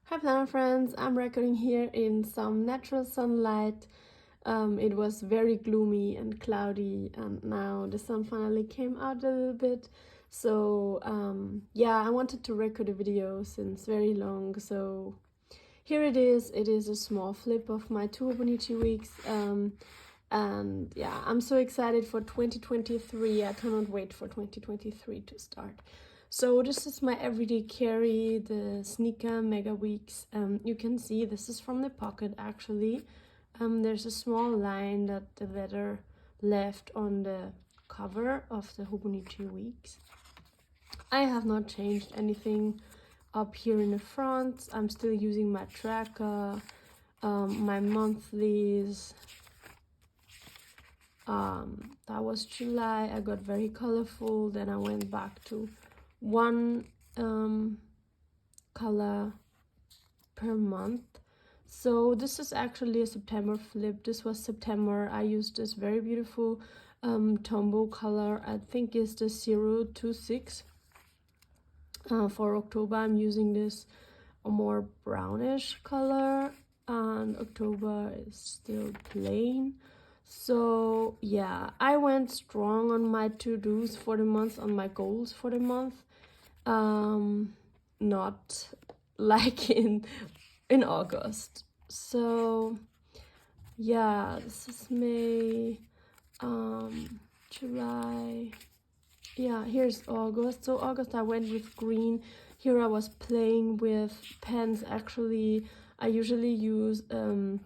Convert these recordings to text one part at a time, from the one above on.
Hi planner friends, I'm recording here in some natural sunlight. It was very gloomy and cloudy and now the sun finally came out a little bit. So yeah, I wanted to record a video since very long. So here it is. It is a small flip of my 2 Hobonichi weeks. And yeah, I'm so excited for 2023. I cannot wait for 2023 to start. So this is my everyday carry, the sneaker mega weeks. You can see this is from the pocket actually. There's a small line that the letter left on the cover of the Hobonichi weeks. I have not changed anything up here in the front. I'm still using my tracker, my monthlies. That was July. I got very colorful. Then I went back to one color per month. So this is actually a September flip. This was September. I used this very beautiful Tombow color. I think it's the 026. For October I'm using this more brownish color, and October is still plain. So yeah, I went strong on my to-dos for the month, on my goals for the month. Not like in August. So yeah, this is May, July. Yeah, here's August. So August I went with green. Here I was playing with pens. Actually, I usually use a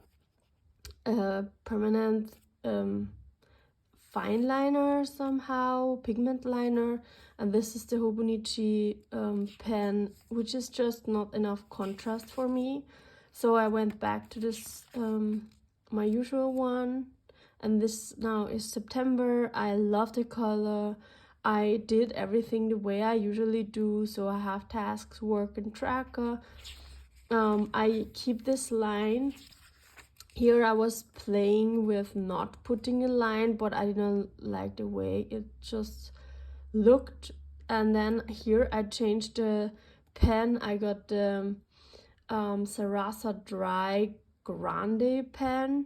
permanent Fineliner somehow, pigment liner, and this is the Hobonichi pen, which is just not enough contrast for me. So I went back to this my usual one, and this now is September. I love the color. I did everything the way I usually do, so I have tasks, work, and tracker. I keep this line. Here I was playing with not putting a line, but I didn't like the way it just looked. And then here I changed the pen. I got the Sarasa Dry Grande pen,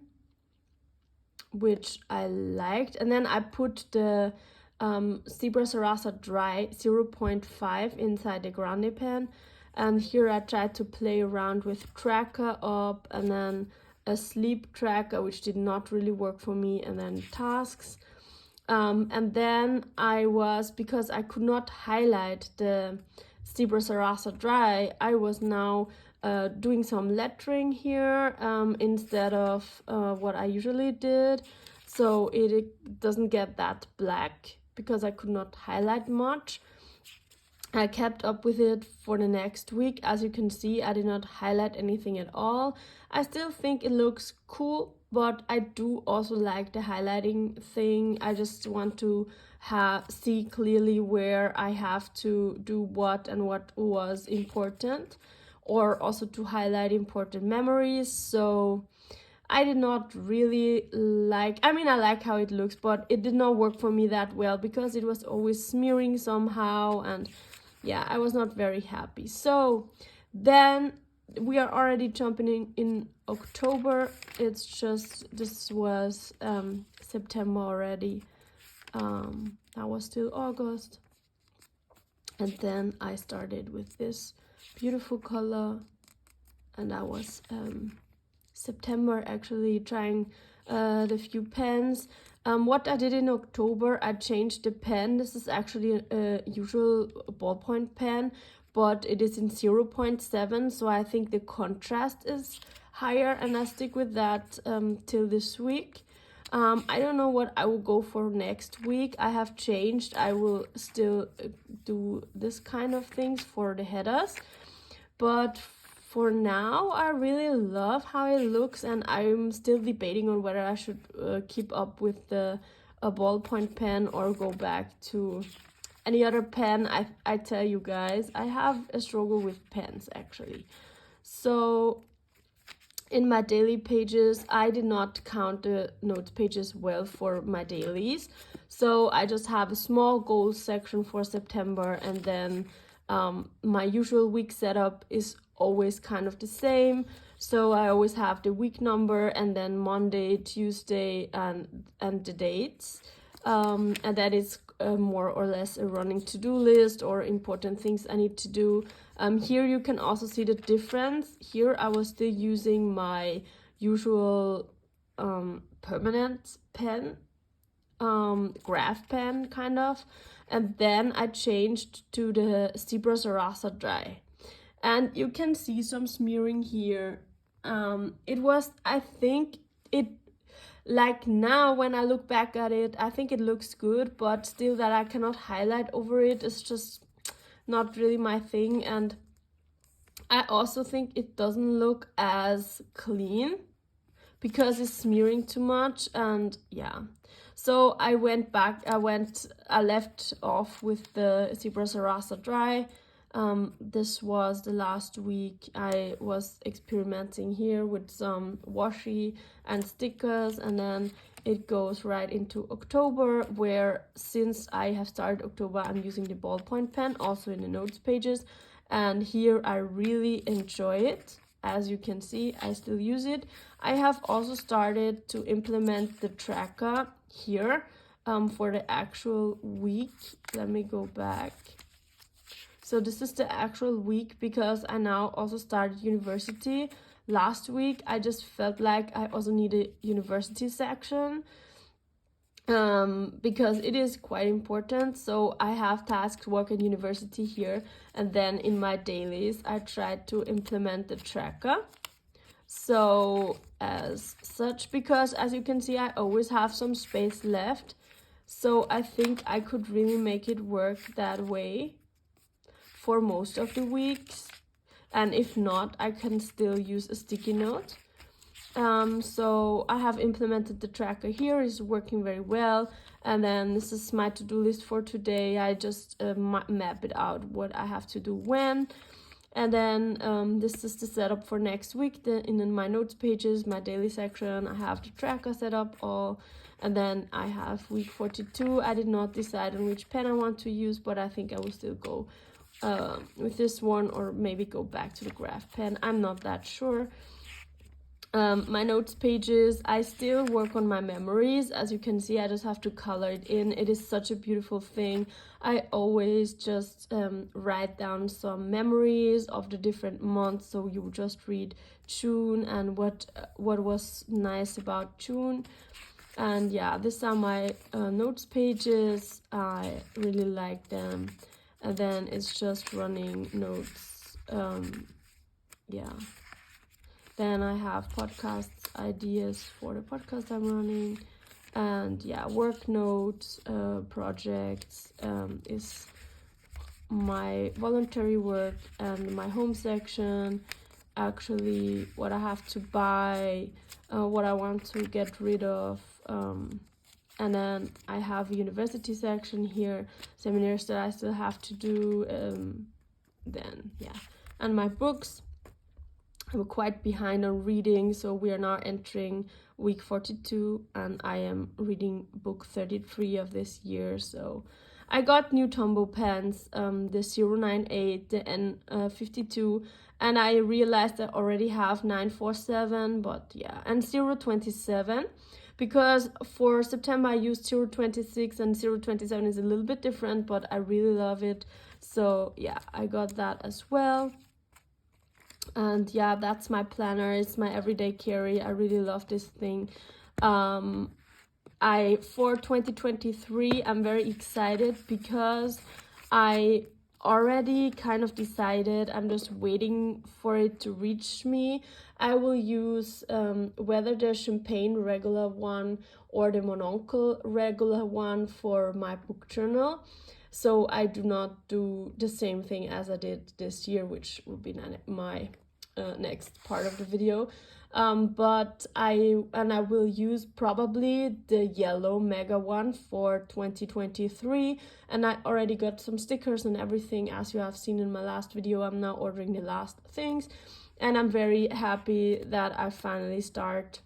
which I liked. And then I put the Zebra Sarasa Dry 0.5 inside the Grande pen. And here I tried to play around with tracker up, and then a sleep tracker, which did not really work for me, and then tasks. And then because I could not highlight the Zebra Sarasa Dry, I was now doing some lettering here instead of what I usually did. So it doesn't get that black because I could not highlight much. I kept up with it for the next week. As you can see, I did not highlight anything at all. I still think it looks cool, but I do also like the highlighting thing. I just want to see clearly where I have to do what and what was important, or also to highlight important memories. So I did not really like, I like how it looks, but it did not work for me that well because it was always smearing somehow, and yeah, I was not very happy. So then we are already jumping in October. It's just, this was September already. That was still August. And then I started with this beautiful color, and that was September actually, trying the few pens. What I did in October, I changed the pen. This is actually a usual ballpoint pen, but it is in 0.7, so I think the contrast is higher, and I stick with that till this week. I don't know what I will go for next week. I have changed. I will still do this kind of things for the headers, but for now I really love how it looks, and I'm still debating on whether I should keep up with the ballpoint pen or go back to any other pen. I tell you guys, I have a struggle with pens actually. So in my daily pages, I did not count the notes pages well for my dailies, so I just have a small goals section for September, and then my usual week setup is always kind of the same. So I always have the week number and then Monday, Tuesday, and the dates. And that is more or less a running to-do list or important things I need to do. Here you can also see the difference. Here I was still using my usual permanent pen, graph pen kind of, and then I changed to the Zebra Sarasa Dry, and you can see some smearing here. It was, I think it, like now when I look back at it, I think it looks good, but still that I cannot highlight over it is just not really my thing. And I also think it doesn't look as clean because it's smearing too much. And yeah, so I went back, I left off with the Zebra Sarasa Dry. This was the last week. I was experimenting here with some washi and stickers, and then it goes right into October, where since I have started October, I'm using the ballpoint pen also in the notes pages, and here I really enjoy it. As you can see, I still use it. I have also started to implement the tracker here for the actual week. Let me go back. So this is the actual week because I now also started university. Last week I just felt like I also need a university section because it is quite important. So I have tasks, work at university here, and then in my dailies I tried to implement the tracker. So as such, because as you can see I always have some space left, so I think I could really make it work that way for most of the weeks, and if not, I can still use a sticky note. So I have implemented the tracker here. It's working very well, and then this is my to-do list for today. I just map it out what I have to do when, and then this is the setup for next week. In my notes pages, my daily section, I have the tracker set up all, and then I have week 42. I did not decide on which pen I want to use, but I think I will still go with this one, or maybe go back to the graph pen. I'm not that sure. My notes pages, I still work on my memories. As you can see, I just have to color it in. It is such a beautiful thing. I always just write down some memories of the different months, so you just read June and what was nice about June. And yeah, these are my notes pages. I really like them. And then it's just running notes. Yeah. Then I have podcast ideas for the podcast I'm running. And yeah, work notes, projects is my voluntary work, and my home section, actually what I have to buy, what I want to get rid of. And then I have a university section here, seminars that I still have to do. Then yeah, and my books, I'm quite behind on reading, so we are now entering week 42, and I am reading book 33 of this year. So I got new Tombow pens, the 098, the N52, and I realized I already have 947, but yeah, and 027. Because for September I used 026, and 027 is a little bit different, but I really love it. So yeah, I got that as well. And yeah, that's my planner. It's my everyday carry. I really love this thing. For 2023, I'm very excited because I already kind of decided. I'm just waiting for it to reach me. I will use whether the champagne regular one or the Mononcle regular one for my book journal. So I do not do the same thing as I did this year, which will be my next part of the video. But I will use probably the yellow mega one for 2023, and I already got some stickers and everything, as you have seen in my last video. I'm now ordering the last things, and I'm very happy that I finally start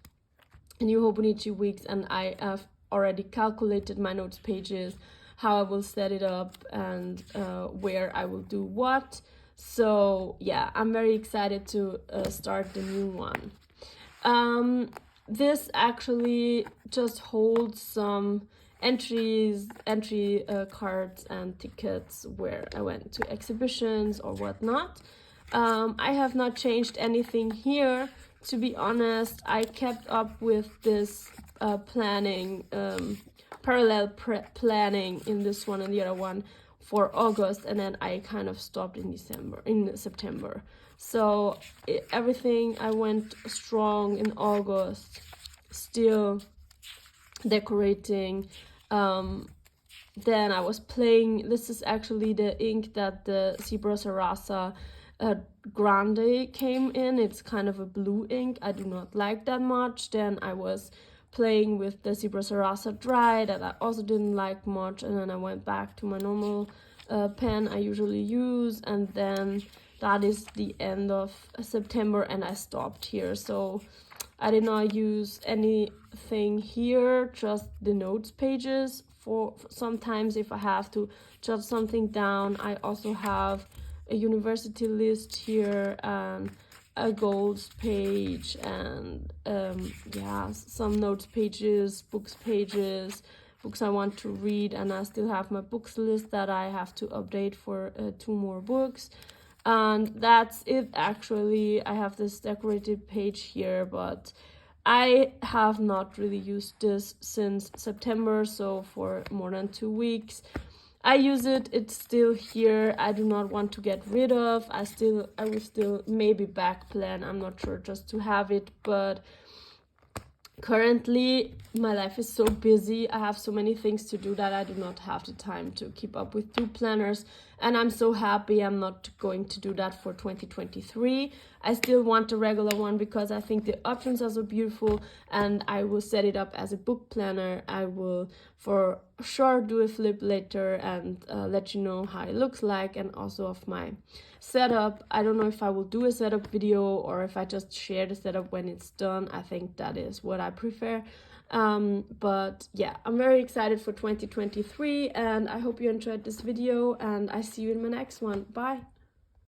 a new Hobonichi weeks, and I have already calculated my notes pages, how I will set it up, and where I will do what. So yeah, I'm very excited to start the new one. This actually just holds some entry cards and tickets where I went to exhibitions or whatnot. I have not changed anything here. To be honest, I kept up with this planning, parallel planning in this one and the other one for August, and then I kind of stopped in September. So everything, I went strong in August, still decorating. Then I was playing. This is actually the ink that the Zebra Sarasa Grande came in. It's kind of a blue ink. I do not like that much. Then I was playing with the Zebra Sarasa Dry that I also didn't like much, and then I went back to my normal pen I usually use, and then that is the end of September, and I stopped here. So I did not use anything here, just the notes pages. For sometimes if I have to jot something down, I also have a university list here and a goals page, and yeah, some notes pages, books pages, books I want to read, and I still have my books list that I have to update for 2 more books. And that's it actually. I have this decorated page here, but I have not really used this since September, so for more than 2 weeks. I use it, it's still here. I do not want to get rid of. I will still maybe back plan, I'm not sure, just to have it, but currently my life is so busy. I have so many things to do that I do not have the time to keep up with 2 planners, and I'm so happy I'm not going to do that for 2023. I still want a regular one because I think the options are so beautiful, and I will set it up as a book planner. I will for sure do a flip later and let you know how it looks like, and also of my setup. I don't know if I will do a setup video or if I just share the setup when it's done. I think that is what I prefer. But yeah, I'm very excited for 2023, and I hope you enjoyed this video, and I see you in my next one. Bye.